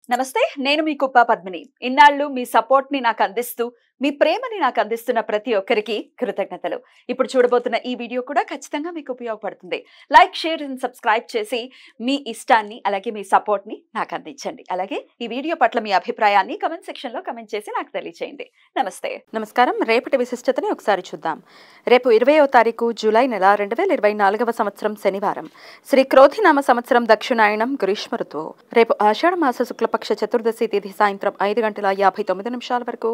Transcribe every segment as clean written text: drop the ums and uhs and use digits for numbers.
నమస్తే నేను మీ కుప్ప పద్మిని ఇన్నాళ్ళు మీ సపోర్ట్ ని నాకు అందిస్తూ మీ ప్రేమని నాకు అందిస్తున్న ప్రతి ఒక్కరికి కృతజ్ఞతలు ఇప్పుడు చూడబోతున్న ఈ వీడియో కూడా ఖచ్చితంగా మీకు ఉపయోగపడుతుంది లైక్ షేర్ అండ్ సబ్స్క్రైబ్ చేసి మీ ఇష్టాన్ని అలాగే మీ సపోర్ట్ ని నాకు అందించండి అలాగే ఈ వీడియో పట్ల మీ అభిప్రాయాన్ని కమెంట్ సెక్షన్ లో కమెంట్ చేసి నాకు తెలియజేయండి నమస్తే నమస్కారం రేపటి విశిష్టతని ఒకసారి చూద్దాం రేపు 20వ తారీఖు జూలై నెల 2024వ సంవత్సరం శనివారం శ్రీ క్రోధినామ సంవత్సరం దక్షిణాయనం గ్రీష్మ ఋతువు రేపు ఆషాఢ మాస శుక్లపక్ష చతుర్దశి తిథి సాయంత్రం 5:59 వరకు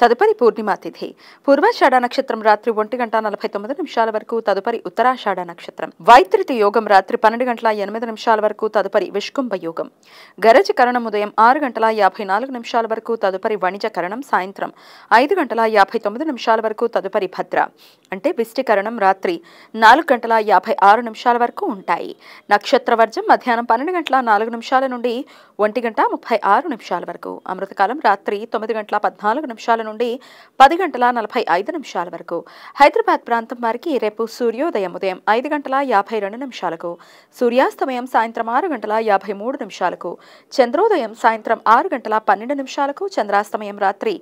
తదుపరి పూర్ణిమా తిథి పూర్వాషాఢ నక్షత్రం రాత్రి 1:49 వరకు తదుపరి ఉత్తరాషాఢ నక్షత్రం వైత్రితి యోగం రాత్రి 12:08 వరకు తదుపరి విష్కుంభ యోగం గరజ కరణం ఉదయం 6:54 వరకు తదుపరి వణిజ కరణం సాయంత్రం 5:59 వరకు తదుపరి భద్ర అంటే విష్టికరణం రాత్రి 4:56 వరకు ఉంటాయి నక్షత్రవర్జం మధ్యాహ్నం 12:04 నుండి 1:36 వరకు అమృతకాలం రాత్రి 9:14 నుండి 10:45 వరకు హైదరాబాద్ ప్రాంతం వారికి రేపు సూర్యోదయం ఉదయం 5:52 సూర్యాస్తమయం సాయంత్రం 6:53 చంద్రోదయం సాయంత్రం 6:12 చంద్రాస్తమయం రాత్రి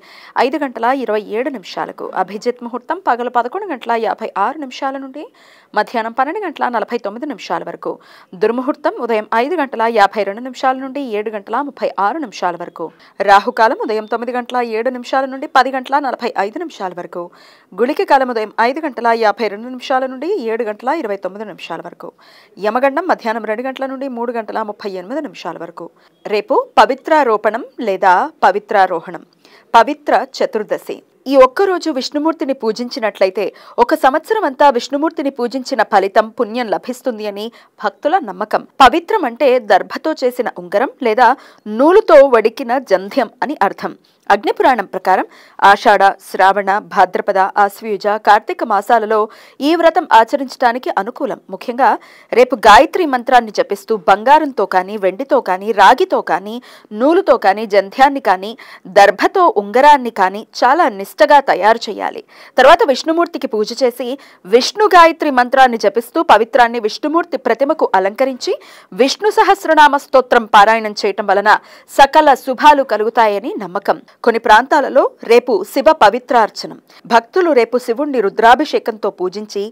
5:27 అభిజిత్ ముహూర్తం పగలు 11:56 నుండి మధ్యాహ్నం 12:49 వరకు దుర్ముహూర్తం ఉదయం 5:52 నుండి 7:36 వరకు రాహుకాలం ఉదయం 9:07 నుండి 10:45 వరకు గుళిక కాలం ఉదయం 5:52 నుండి 7:29 వరకు యమగండం మధ్యాహ్నం 2 గంటల నుండి 3:38 వరకు రేపు పవిత్రారోపణం లేదా పవిత్రారోహణం పవిత్ర చతుర్దశి ఈ ఒక్కరోజు విష్ణుమూర్తిని పూజించినట్లయితే ఒక సంవత్సరం అంతా విష్ణుమూర్తిని పూజించిన ఫలితం పుణ్యం లభిస్తుంది అని భక్తుల నమ్మకం పవిత్రం అంటే దర్భతో చేసిన ఉంగరం లేదా నూలుతో వడికిన జంధ్యం అని అర్థం అగ్నిపురాణం ప్రకారం ఆషాఢ శ్రావణ భాద్రపద ఆశ్వయుజ కార్తీక మాసాలలో ఈ వ్రతం ఆచరించడానికి అనుకూలం ముఖ్యంగా రేపు గాయత్రి మంత్రాన్ని జపిస్తూ బంగారంతో కానీ వెండితో కానీ రాగితో కానీ నూలుతో కానీ జంధ్యాన్ని కానీ దర్భతో ఉంగరాన్ని కానీ చాలా నిష్టగా తయారు చేయాలి తర్వాత విష్ణుమూర్తికి పూజ చేసి విష్ణు గాయత్రి మంత్రాన్ని జపిస్తూ పవిత్రాన్ని విష్ణుమూర్తి ప్రతిమకు అలంకరించి విష్ణు సహస్రనామ స్తోత్రం పారాయణం చేయటం వలన సకల శుభాలు కలుగుతాయని నమ్మకం కొన్ని ప్రాంతాలలో రేపు శివ పవిత్రార్చనం భక్తులు రేపు శివుణ్ణి రుద్రాభిషేకంతో పూజించి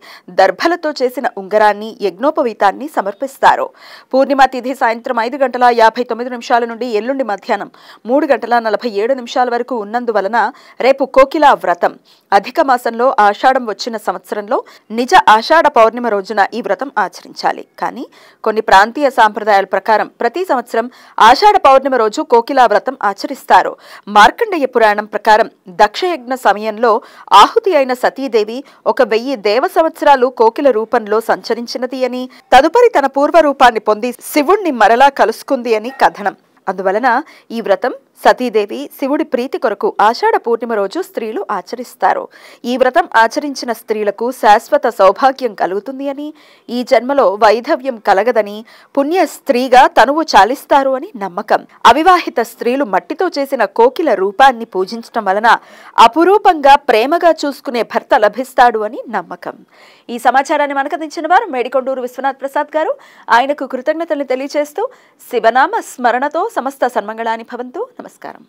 దర్భలతో చేసిన ఉంగరాన్ని యజ్ఞోపవీతాన్ని సమర్పిస్తారు పూర్ణిమ తిథి సాయంత్రం 5:59 నుండి ఎల్లుండి మధ్యాహ్నం 3:47 వరకు ఉన్నందువలన రేపు కోకిలా వ్రతం అధిక మాసంలో ఆషాఢం వచ్చిన సంవత్సరంలో నిజ ఆషాఢ పౌర్ణిమ రోజున ఈ వ్రతం ఆచరించాలి కానీ కొన్ని ప్రాంతీయ సాంప్రదాయాల ప్రకారం ప్రతి సంవత్సరం ఆషాఢ పౌర్ణిమ రోజు కోకిలా వ్రతం ఆచరిస్తారు మార్కండేయ పురాణం ప్రకారం దక్షయజ్ఞ సమయంలో ఆహుతి అయిన సతీదేవి 1000 దేవ సంవత్సరాలు కోకిల రూపంలో సంచరించినది అని తదుపరి తన పూర్వ రూపాన్ని పొంది శివుణ్ణి మరలా కలుసుకుంది అని కథనం అందువలన ఈ వ్రతం సతీదేవి శివుడి ప్రీతి కొరకు ఆషాఢ పూర్ణిమ రోజు స్త్రీలు ఆచరిస్తారు ఈ వ్రతం ఆచరించిన స్త్రీలకు శాశ్వత సౌభాగ్యం కలుగుతుంది అని ఈ జన్మలో వైధవ్యం కలగదని పుణ్య స్త్రీగా తనువు చాలిస్తారు అని నమ్మకం అవివాహిత స్త్రీలు మట్టితో చేసిన కోకిల రూపాన్ని పూజించటం వలన అపురూపంగా ప్రేమగా చూసుకునే భర్త లభిస్తాడు అని నమ్మకం ఈ సమాచారాన్ని మనకందించిన వారు మేడికొండూరు విశ్వనాథ్ ప్రసాద్ గారు ఆయనకు కృతజ్ఞతలు తెలియజేస్తూ శివనామ స్మరణతో సమస్త సన్మంగళాని భవంతు నమస్కారం